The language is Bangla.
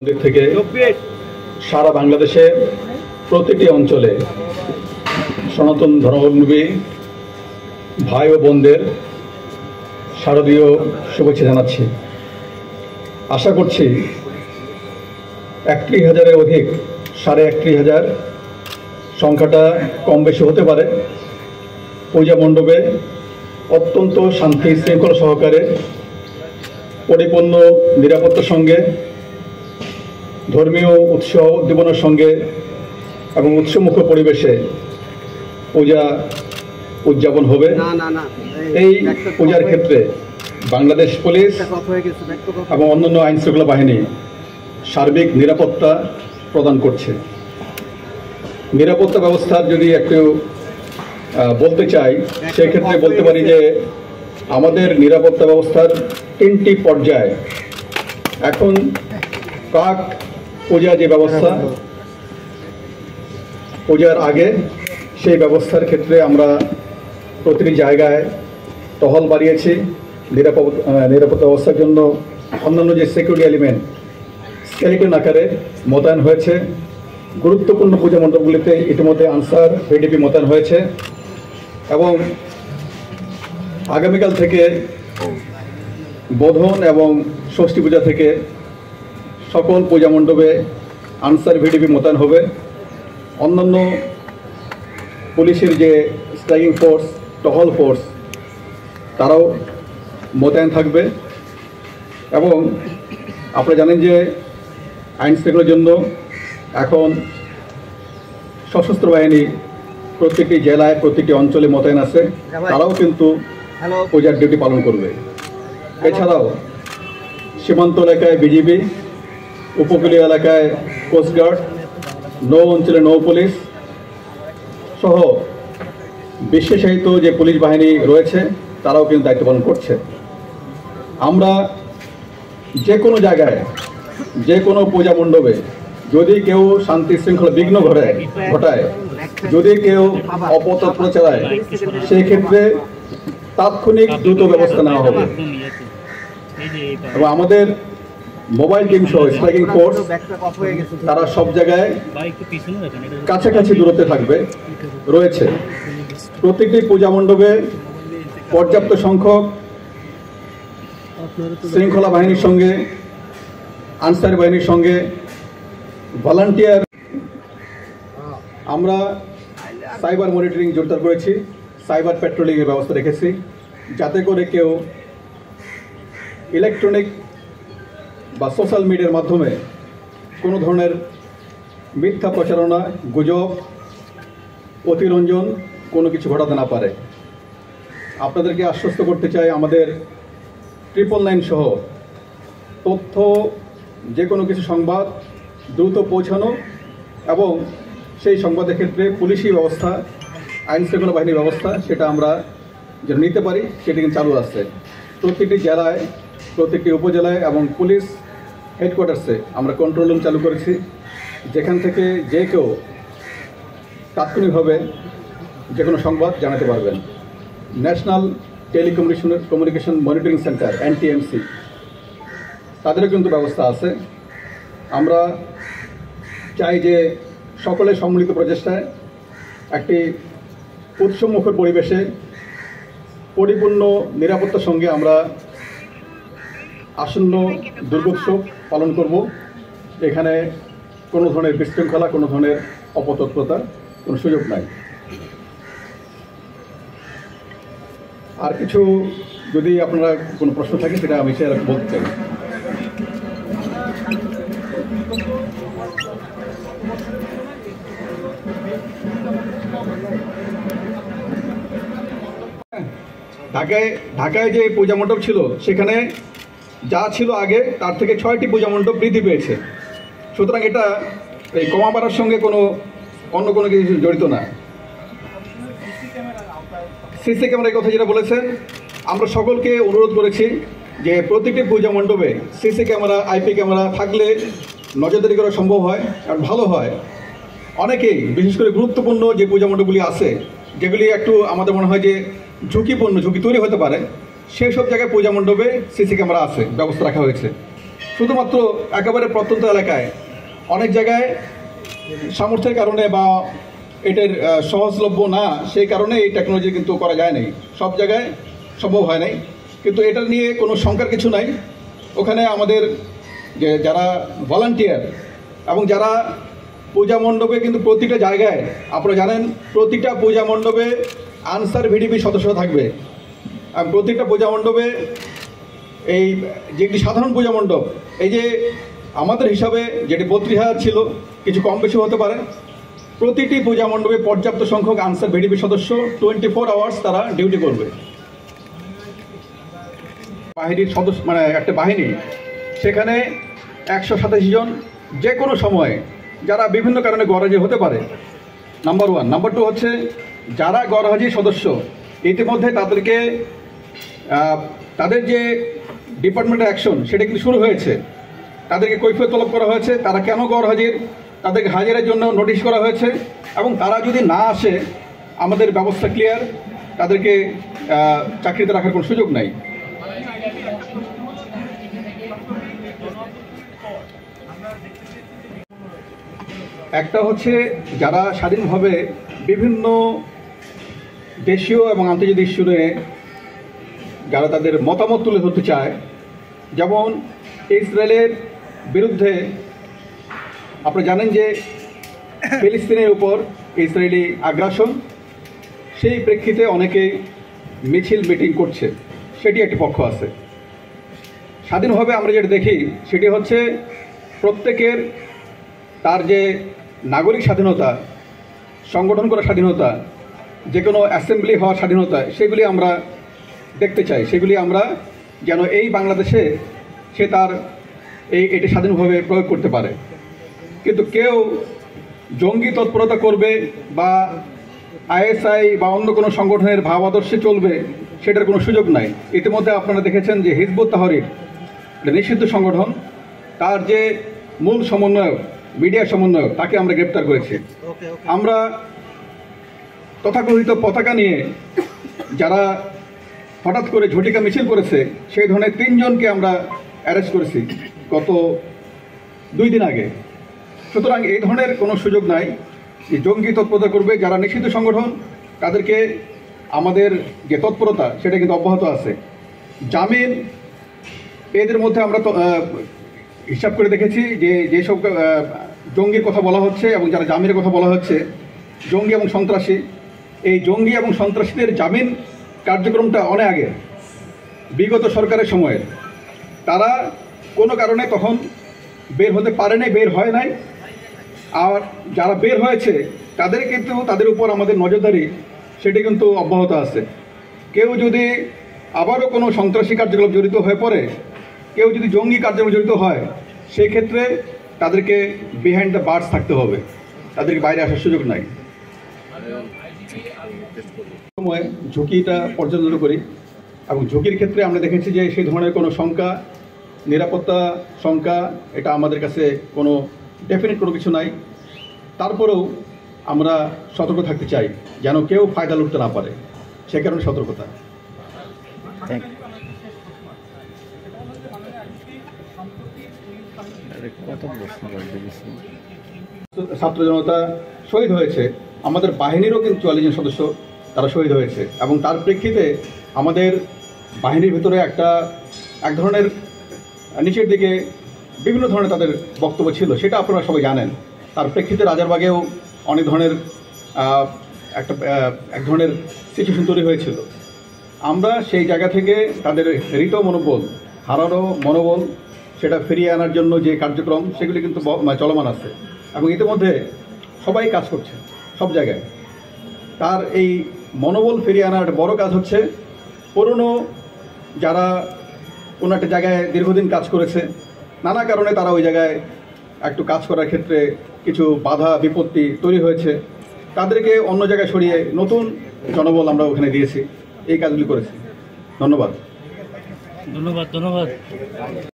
দিক থেকে সারা বাংলাদেশে প্রতিটি অঞ্চলে সনাতন ধর্মাবলম্বী ভাই ও বোনদের শারদীয় শুভেচ্ছা জানাচ্ছি। আশা করছি 31,000-এর অধিক 31,500 সংখ্যাটা কম বেশি হতে পারে। পূজা মণ্ডপে অত্যন্ত শান্তি শৃঙ্খলা সহকারে পরিপূর্ণ নিরাপত্তার সঙ্গে ধর্মীয় উৎসব উদ্দীপনার সঙ্গে এবং উৎসবমুখ পরিবেশে পূজা উদযাপন হবে। এই পূজার ক্ষেত্রে বাংলাদেশ পুলিশ এবং অন্যান্য আইন শৃঙ্খলা বাহিনী সার্বিক নিরাপত্তা প্রদান করছে। নিরাপত্তা ব্যবস্থার যদি একটু বলতে চাই, সেক্ষেত্রে বলতে পারি যে আমাদের নিরাপত্তা ব্যবস্থার 3টি পর্যায়। এখন প্রাক পূজা যে ব্যবস্থা, পূজার আগে সেই ব্যবস্থার ক্ষেত্রে আমরা প্রতিটি জায়গায় টহল বাড়িয়েছি। নিরাপত্তা ব্যবস্থার জন্য অন্যান্য যে সিকিউরিটি এলিমেন্ট স্কেলেটন আকারে মোতায়েন হয়েছে। গুরুত্বপূর্ণ পূজা মণ্ডপগুলিতে ইতিমধ্যে আনসার ভিডিপি মোতায়েন হয়েছে এবং আগামীকাল থেকে বোধন এবং ষষ্ঠী পূজা থেকে সকল পূজা মণ্ডপে আনসার ভিডিপি মোতায়েন হবে। অন্যান্য পুলিশের যে স্ট্রাইকিং ফোর্স, টহল ফোর্স, তারাও মোতায়েন থাকবে। এবং আপনারা জানেন যে আইন শৃঙ্খলার জন্য এখন সশস্ত্র বাহিনী প্রত্যেকটি জেলায় প্রত্যেকটি অঞ্চলে মোতায়েন আছে, তারাও কিন্তু পূজার ডিউটি পালন করবে। এছাড়াও সীমান্ত এলাকায় বিজিবি, উপকূলীয় এলাকায় কোস্টগার্ড, নৌ অঞ্চলে নৌ পুলিশ সহ বিশেষায়িত যে পুলিশ বাহিনী রয়েছে তারাও কিন্তু দায়িত্ব পালন করছে। আমরা যে কোনো জায়গায়, যে কোনো পূজা মণ্ডপে যদি কেউ শান্তি শৃঙ্খলা বিঘ্ন ঘটায়, যদি কেউ অপতৎপর চালায়, সেই ক্ষেত্রে তাৎক্ষণিক দ্রুত ব্যবস্থা নেওয়া হবে। এবং আমাদের মোবাইল টিম সহ স্ট্রাইকিং ফোর্স তারা সব জায়গায় কাছাকাছি দূরত্বে রয়েছে। প্রত্যেকটি পূজা মণ্ডপে পর্যাপ্ত সংখ্যক শৃঙ্খলা বাহিনীর সঙ্গে, আনসার বাহিনীর সঙ্গে ভলান্টিয়ার। আমরা সাইবার মনিটরিং জোরদার করেছি, সাইবার পেট্রোলিংয়ের ব্যবস্থা রেখেছি, যাতে করে কেউ ইলেকট্রনিক বা সোশ্যাল মিডিয়ার মাধ্যমে কোনো ধরনের মিথ্যা প্রচারণা, গুজব, অতিরঞ্জন কোনো কিছু ঘটাতে না পারে। আপনাদেরকে আশ্বস্ত করতে চাই, আমাদের 999 সহ তথ্য, যে কোনো কিছু সংবাদ দ্রুত পৌঁছানো এবং সেই সংবাদের ক্ষেত্রে পুলিশি ব্যবস্থা, আইন শৃঙ্খলা বাহিনীর ব্যবস্থা, সেটা আমরা যেন নিতে পারি, সেটি কিন্তু চালু আছে। প্রত্যেকটি জেলায়, প্রত্যেকটি উপজেলায় এবং পুলিশ হেডকোয়ার্টার্সে আমরা কন্ট্রোল রুম চালু করেছি, যেখান থেকে যে কেউ তাৎক্ষণিকভাবে যে কোনো সংবাদ জানাতে পারবেন। National telecommunication monitoring centre NTMC, তাদেরও কিন্তু ব্যবস্থা আছে। আমরা চাই যে সকলের সম্মিলিত প্রচেষ্টায় একটি উৎসবমুখর পরিবেশে পরিপূর্ণ নিরাপত্তার সঙ্গে আমরা আসন্ন দুর্গোৎসব পালন করব। এখানে কোনো ধরনের বিশৃঙ্খলা, কোনো ধরনের অপতৎপরতার কোনো সুযোগ নাই। আর কিছু যদি আপনারা কোনো প্রশ্ন থাকে সেটা আমি শেয়ার বলতে চাই। ঢাকায় যে পূজা মণ্ডপ ছিল, সেখানে যা ছিল আগে তার থেকে 6টি পূজা মণ্ডপ বৃদ্ধি পেয়েছে। সুতরাং এটা এই কমা বাড়ার সঙ্গে অন্য কোনো কিছু জড়িত না। সিসি ক্যামেরার কথা যেটা বলেছেন, আমরা সকলকে অনুরোধ করেছি যে প্রতিটি পূজা মণ্ডপে সিসি ক্যামেরা, IP ক্যামেরা থাকলে নজরদারি করা সম্ভব হয় আর ভালো হয়। অনেকেই, বিশেষ করে গুরুত্বপূর্ণ যে পূজা মণ্ডপগুলি আছে, যেগুলি একটু আমাদের মনে হয় যে ঝুঁকি তৈরি হতে পারে, সেই সব জায়গায় পূজা মণ্ডপে সিসি ক্যামেরা আছে, ব্যবস্থা রাখা হয়েছে। শুধুমাত্র একেবারে প্রত্যন্ত এলাকায় অনেক জায়গায় সামর্থ্যের কারণে বা এটার সহজলভ্য না, সেই কারণে এই টেকনোলজি কিন্তু করা যায় নাই, সব জায়গায় সম্ভব হয় নাই। কিন্তু এটা নিয়ে কোনো শঙ্কার কিছু নাই। ওখানে আমাদের যে যারা ভলান্টিয়ার এবং যারা পূজা মণ্ডপে, কিন্তু প্রতিটা জায়গায় আপনারা জানেন প্রতিটা পূজা মণ্ডপে আনসার ভিডিপি সদস্য থাকবে। আর প্রতিটা পূজা মণ্ডপে এই যে একটি সাধারণ পূজা মণ্ডপ, এই যে আমাদের হিসাবে যেটি 32,000 ছিল, কিছু কম বেশি হতে পারে, প্রতিটি পূজা মণ্ডপে পর্যাপ্ত সংখ্যক আনসার ভিডিপি সদস্য 24 আওয়ার্স তারা ডিউটি করবে। বাহিনীর সদস্য মানে একটা বাহিনী, সেখানে 187 জন যে কোনো সময়ে যারা বিভিন্ন কারণে গরহাজির হতে পারে, নাম্বার 1। নাম্বার 2 হচ্ছে যারা গরহাজির সদস্য ইতিমধ্যে তাদেরকে তাদের যে ডিপার্টমেন্টের অ্যাকশন সেটা কিন্তু শুরু হয়েছে, তাদেরকে কৈফিয়ত তলব করা হয়েছে, তারা কেন গরহাজির, তাদেরকে হাজিরের জন্য নোটিশ করা হয়েছে, এবং তারা যদি না আসে আমাদের ব্যবস্থা ক্লিয়ার, তাদেরকে চাকরিতে রাখার কোনো সুযোগ নাই। একটা হচ্ছে যারা স্বাধীনভাবে বিভিন্ন দেশীয় এবং আন্তর্জাতিক ইস্যু নিয়ে যারা তাদের মতামত তুলে ধরতে চায়, যেমন ইসরায়েলের বিরুদ্ধে আপনারা জানেন যে ফিলিস্তিনের উপর ইসরায়েলি আগ্রাসন, সেই প্রেক্ষিতে অনেকেই মিছিল মিটিং করছে, সেটি একটি পক্ষ আছে। স্বাধীনভাবে আমরা যেটা দেখি সেটি হচ্ছে প্রত্যেকের তার যে নাগরিক স্বাধীনতা, সংগঠন করার স্বাধীনতা, যে কোনো অ্যাসেম্বলি হওয়ার স্বাধীনতা, সেগুলি আমরা দেখতে চাই। সেগুলি আমরা যেন এই বাংলাদেশে সে তার এটি স্বাধীনভাবে প্রয়োগ করতে পারে। কিন্তু কেউ জঙ্গি তৎপরতা করবে বা আইএসআই বা অন্য কোনো সংগঠনের ভাব আদর্শে চলবে, সেটার কোনো সুযোগ নাই। ইতিমধ্যে আপনারা দেখেছেন যে হিজবুত তাহরির নিষিদ্ধ সংগঠন, তার যে মূল সমন্বয়ক, মিডিয়া সমন্বয়ক, তাকে আমরা গ্রেপ্তার করেছি। আমরা তথাকথিত পতাকা নিয়ে যারা হঠাৎ করে ঝটিকা মিছিল করেছে, সেই ধরনের 3 জনকে আমরা অ্যারেস্ট করেছি গত 2 দিন আগে। সুতরাং এই ধরনের কোনো সুযোগ নাই যে জঙ্গি তৎপরতা করবে। যারা নিষিদ্ধ সংগঠন তাদেরকে আমাদের যে তৎপরতা সেটা কিন্তু অব্যাহত আছে। জামিন, এদের মধ্যে আমরা হিসাব করে দেখেছি যে যেসব জঙ্গির কথা বলা হচ্ছে এবং যারা জামিনের কথা বলা হচ্ছে, জঙ্গি এবং সন্ত্রাসী, এই জঙ্গি এবং সন্ত্রাসীদের জামিন কার্যক্রমটা অনেক আগে, বিগত সরকারের সময়ে তারা কোনো কারণে তখন বের হতে পারে নাই, বের হয় নাই। আর যারা বের হয়েছে তাদের কিন্তু তাদের উপর আমাদের নজরদারি সেটি কিন্তু অব্যাহত আছে। কেউ যদি আবারও কোনো সন্ত্রাসী কার্যকলাপ জড়িত হয়ে পড়ে, কেউ যদি জঙ্গি কার্যক্রমে জড়িত হয়, সেই ক্ষেত্রে তাদেরকে বিহাইন্ড দ্য বার্স থাকতে হবে, তাদেরকে বাইরে আসার সুযোগ নাই। সময় ঝুঁকিটা পর্যালোচনা করি এবং ঝুঁকির ক্ষেত্রে আমরা দেখেছি যে সেই ধরনের কোনো শঙ্কা, নিরাপত্তা শঙ্কা, এটা আমাদের কাছে কোনো ডেফিনেট কোনো কিছু নাই। তারপরেও আমরা সতর্ক থাকতে চাই যেন কেউ ফায়দা লুটতে না পারে, সে কারণে সতর্কতা। ছাত্র জনতা শহীদ হয়েছে, আমাদের বাহিনীরও কিন্তু 44 জন সদস্য তারা শহীদ হয়েছে, এবং তার প্রেক্ষিতে আমাদের বাহিনীর ভিতরে এক ধরনের নিচের দিকে বিভিন্ন ধরনের তাদের বক্তব্য ছিল, সেটা আপনারা সবাই জানেন। তার প্রেক্ষিতে রাজারবাগেও অনেক ধরনের এক ধরনের সিচুয়েশন তৈরি হয়েছিল। আমরা সেই জায়গা থেকে তাদের হৃত মনোবল, হারানো মনোবল, সেটা ফিরিয়ে আনার জন্য যে কার্যক্রম সেগুলি কিন্তু চলমান আছে, এবং ইতিমধ্যে সবাই কাজ করছে সব জায়গায়। তার এই মনোবল ফিরিয়ে আনার বড় কাজ হচ্ছে পুরনো যারা কোনো একটা জায়গায় দীর্ঘদিন কাজ করেছে, নানা কারণে তারা ওই জায়গায় একটু কাজ করার ক্ষেত্রে কিছু বাধা বিপত্তি তৈরি হয়েছে, তাদেরকে অন্য জায়গায় সরিয়ে নতুন জনবল আমরা ওখানে দিয়েছি, এই কাজগুলি করেছি। ধন্যবাদ।